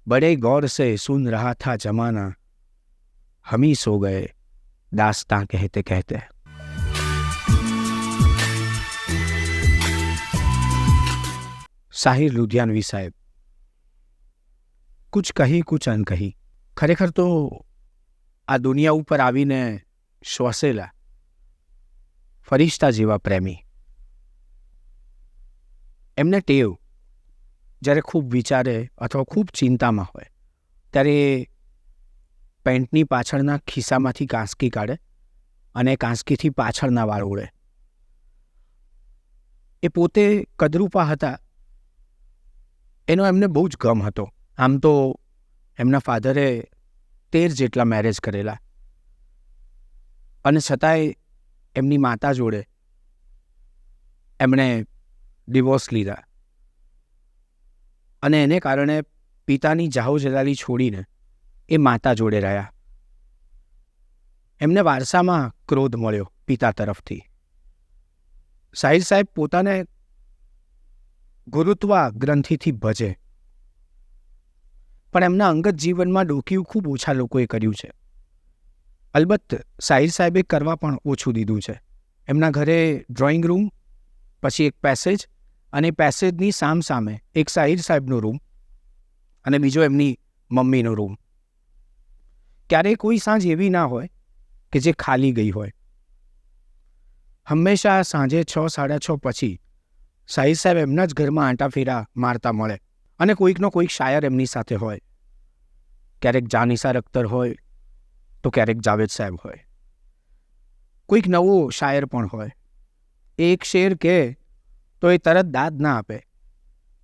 बड़े गौर से सुन रहा था जमाना, हम ही सो गए दास्तां कहते कहते। સાહિર લુધિયાનવી સાહેબ, કુછ કહી કુછ અનકહી. ખરેખર તો આ દુનિયા ઉપર આવીને શ્વસેલા ફરિશ્તા જેવા પ્રેમી. એમને ટેવ, જ્યારે ખૂબ વિચારે અથવા ખૂબ ચિંતામાં હોય ત્યારે પેન્ટની પાછળના ખિસ્સામાંથી કાંસકી કાઢે અને કાંસકીથી પાછળના વાળ ઓળે. એ પોતે કદરૂપા હતા, એનો એમને બહુ જ ગમ હતો. આમ તો એમના ફાધરે 13 જેટલા મેરેજ કરેલા અને છતાંય એમની માતા જોડે એમણે ડિવોર્સ લીધા અને એને કારણે પિતાની જાહો જલાલી છોડીને એ માતા જોડે રહ્યા. એમને વારસામાં ક્રોધ મળ્યો પિતા તરફથી. સાહિર સાહેબ પોતાને ગુરુત્વા ગ્રંથિથી ભજે, પણ એમના અંગત જીવનમાં ડોકિયું ખૂબ ઓછા લોકોએ કર્યું છે. અલબત્ત સાહિર સાહેબે કરવા પણ ઓછું દીધું છે. એમના ઘરે ડ્રોઈંગ રૂમ, પછી એક પેસેજ, અને પેસેજની સામે એક સાહિર સાહેબનો રૂમ અને બીજો એમની મમ્મીનો રૂમ. ક્યારેય કોઈ સાંજ એવી ના હોય કે જે ખાલી ગઈ હોય. હંમેશા સાંજે 6-6:30 પછી સાહિર સાહેબ એમના જ ઘરમાં આંટા ફેરા મારતા મળે અને કોઈકનો કોઈક શાયર એમની સાથે હોય. ક્યારેક જાનિસાર અખ્તર હોય તો ક્યારેક જાવેદ સાહેબ હોય. કોઈક નવો શાયર પણ હોય. એક શેર કહે તો એ તરત દાદ ના આપે.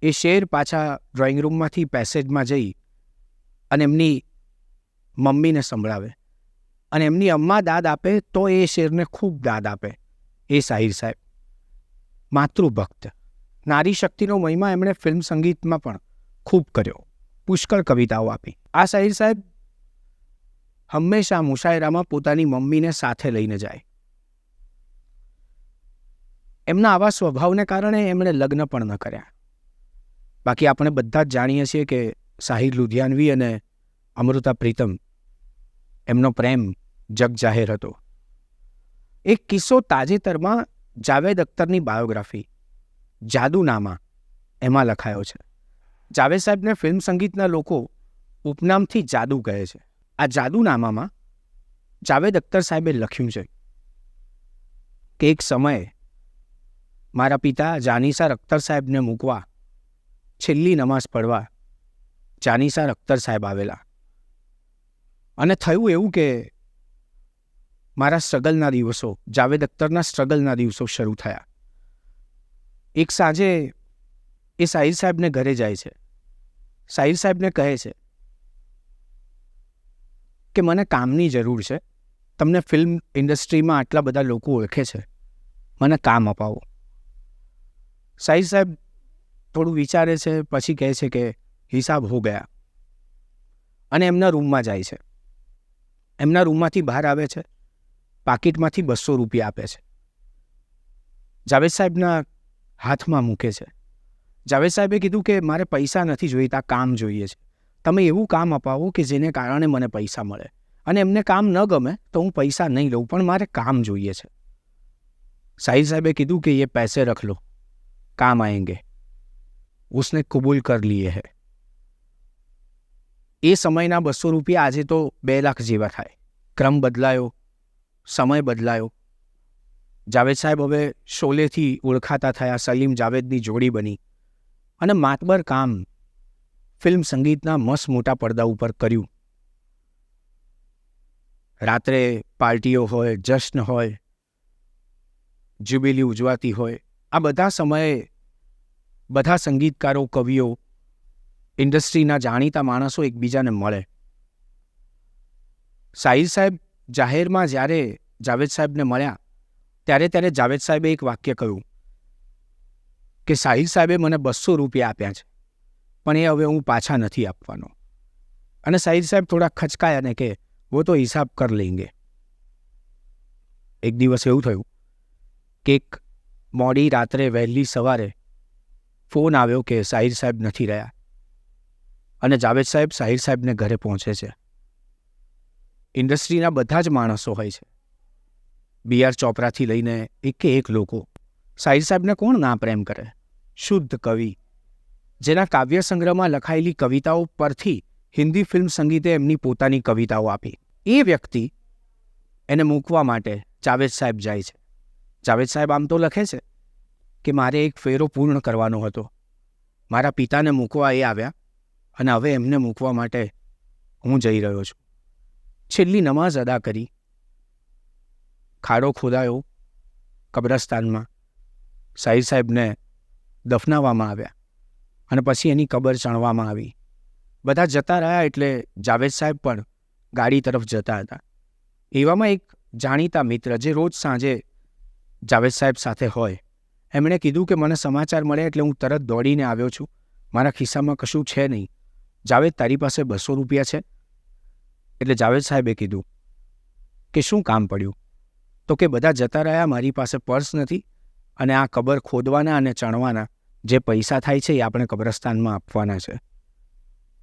એ શેર પાછા ડ્રોઈંગ રૂમમાંથી પેસેજમાં જઈ અને એમની મમ્મીને સંભળાવે અને એમની અમ્મા દાદ આપે તો એ શેરને ખૂબ દાદ આપે. એ સાહિર સાહેબ માતૃભક્ત. નારી શક્તિનો મહિમા એમણે ફિલ્મ સંગીતમાં પણ ખૂબ કર્યો. પુષ્કળ કવિતાઓ આપી. આ સાહિર સાહેબ હંમેશા મુશાયરામાં પોતાની મમ્મીને સાથે લઈને જાય. એમના આવા સ્વભાવને કારણે એમણે લગ્ન પણ ન કર્યા. બાકી આપણે બધા જ જાણીએ છીએ કે સાહિર લુધિયાનવી અને અમૃતા પ્રીતમ, એમનો પ્રેમ જગજાહેર હતો. એક કિસ્સો તાજેતરમાં જાવેદ અખ્તરની બાયોગ્રાફી જાદુનામા એમાં લખાયો છે. જાવેદ સાહેબને ફિલ્મ સંગીતના લોકો ઉપનામથી જાદુ કહે છે. આ જાદુનામામાં જાવેદ અખ્તર સાહેબે લખ્યું છે કે એક સમયે મારા પિતા જાનિસાર અખ્તર સાહેબને મૂકવા છેલ્લી નમાઝ પડવા જાનિસાર અખ્તર સાહેબ આવેલા અને થયું એવું કે મારા સ્ટ્રગલના દિવસો, જાવેદ અખ્તરના સ્ટ્રગલના દિવસો શરૂ થયા. એક સાંજે એ સાહિર સાહેબને ઘરે જાય છે. સાહિર સાહેબને કહે છે કે મને કામની જરૂર છે, તમને ફિલ્મ ઇન્ડસ્ટ્રીમાં આટલા બધા લોકો ઓળખે છે, મને કામ અપાવો. સાહિર સાહેબ થોડું વિચારે છે, પછી કહે છે કે હિસાબ હો ગયા અને એમના રૂમમાં જાય છે. એમના રૂમમાંથી બહાર આવે છે, પાકીટમાંથી 200 રૂપિયા આપે છે. જાવેદ સાહેબના હાથમાં મૂકે છે. જાવેદ સાહેબે કીધું કે મારે પૈસા નથી જોઈતા, કામ જોઈએ છે. તમે એવું કામ અપાવો કે જેને કારણે મને પૈસા મળે, અને એમને કામ ન ગમે તો હું પૈસા નહીં લઉં, પણ મારે કામ જોઈએ છે. સાહિર સાહેબે કીધું કે ये पैसे रख लो, काम आएंगे. उसने कबूल कर लिए है. એ સમયના 200 રૂપિયા આજે તો 2 લાખ જેવા થાય. ક્રમ બદલાયો, સમય બદલાયો. જાવેદ સાહેબ હવે શોલેથી ઓળખાતા થયા, સલીમ જાવેદની જોડી બની અને માતબર કામ ફિલ્મ સંગીતના મસ્ત મોટા પડદા ઉપર કર્યું. રાત્રે પાર્ટીઓ હોય, જશ્ન હોય, જ્યુબિલી ઉજવાતી હોય, આ બધા સમયે બધા સંગીતકારો, કવિઓ, ઇન્ડસ્ટ્રીના જાણીતા માણસો એકબીજાને મળે. સાહિર સાહેબ જાહેરમાં જ્યારે જાવેદ સાહેબને મળ્યા ત્યારે જાવેદ સાહેબે એક વાક્ય કહ્યું કે સાહિર સાહેબે મને 200 રૂપિયા આપ્યા છે, પણ એ હવે હું પાછા નથી આપવાનો. અને સાહિર સાહેબ થોડા ખચકાયા ને કે वो तो हिसाब कर लेंगे. એક દિવસ એવું થયું કે એક મોડી રાત્રે વહેલી સવારે ફોન આવ્યો કે સાહિર સાહેબ નથી રહ્યા અને જાવેદ સાહેબ સાહિર સાહેબને ઘરે પહોંચે છે. ઇન્ડસ્ટ્રીના બધા જ માણસો હોય છે, B.R. ચોપરાથી લઈને એક લોકો. સાહિર સાહેબને કોણ ના પ્રેમ કરે? શુદ્ધ કવિ, જેના કાવ્ય સંગ્રહમાં લખાયેલી કવિતાઓ પરથી હિન્દી ફિલ્મ સંગીતે એમની પોતાની કવિતાઓ આપી. એ વ્યક્તિ એને મૂકવા માટે જાવેદ સાહેબ જાય છે. જાવેદ સાહેબ આમ તો લખે છે કે મારે એક ફેરો પૂર્ણ કરવાનો હતો, મારા પિતાને મૂકવા એ આવ્યા અને હવે એમને મૂકવા માટે હું જઈ રહ્યો છું. છેલ્લી નમાઝ અદા કરી, ખાડો ખોદાયો કબ્રસ્તાનમાં, સાહિર સાહેબને દફનાવવામાં આવ્યા અને પછી એની કબર ચણવામાં આવી. બધા જતા રહ્યા એટલે જાવેદ સાહેબ પણ ગાડી તરફ જતા હતા. એવામાં એક જાણીતા મિત્ર જે રોજ સાંજે જાવેદ સાહેબ સાથે હોય, એમણે કીધું કે મને સમાચાર મળ્યા એટલે હું તરત દોડીને આવ્યો છું, મારા ખિસ્સામાં કશું છે નહીં. જાવેદ, તારી પાસે 200 રૂપિયા છે? એટલે જાવેદ સાહેબે કીધું કે શું કામ પડ્યું? તો કે બધા જતા રહ્યા, મારી પાસે પર્સ નથી અને આ કબર ખોદવાના અને ચણવાના જે પૈસા થાય છે એ આપણે કબ્રસ્તાનમાં આપવાના છે.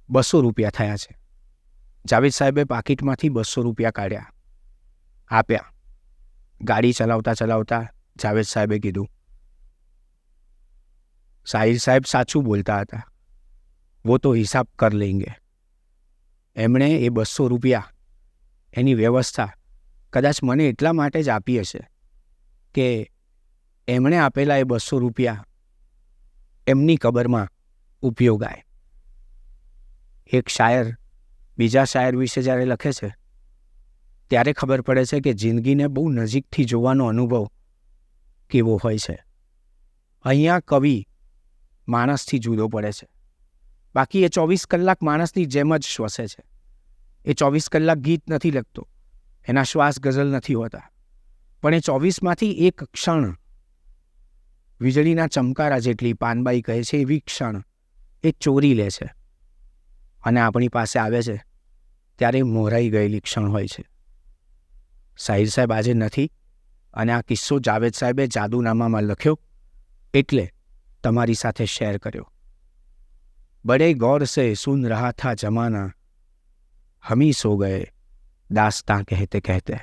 200 રૂપિયા થયા છે. જાવેદ સાહેબે પાકીટમાંથી 200 રૂપિયા કાઢ્યા, આપ્યા. ગાડી ચલાવતા ચલાવતા જાવેદ સાહેબે કીધું, સાહિર સાહેબ સાચું બોલતા હતા, वो तो हिसाब कर लेंगे. એમણે એ 200 રૂપિયા એની વ્યવસ્થા કદાચ મને એટલા માટે જ આપી હશે કે એમણે આપેલા એ 200 રૂપિયા એમની કબરમાં ઉપયોગ આવે. એક શાયર બીજા શાયર વિશે જ્યારે લખે છે ત્યારે ખબર પડે છે કે જિંદગીને બહુ નજીકથી જોવાનો અનુભવ કેવો હોય છે. અહીંયા કવિ માણસથી જુદો પડે છે. બાકી એ 24 કલાક માણસની જેમ જ શ્વસે છે. એ 24 કલાક ગીત નથી લખતો, એના શ્વાસ ગઝલ નથી હોતા, પણ એ 24માંથી એક ક્ષણ, વીજળીના ચમકારા જેટલી પાનબાઈ કહે છે એવી ક્ષણ એ ચોરી લે છે અને આપણી પાસે આવે છે ત્યારે મોરાઈ ગયેલી ક્ષણ હોય છે. સાહિર સાહેબ આજે નથી અને આ કિસ્સો જાવેદ સાહેબે જાદુનામામાં લખ્યો એટલે તમારી સાથે શેર કર્યો. बड़े गौर से सुन रहा था जमाना, हम ही सो गए दास्तां कहते कहते.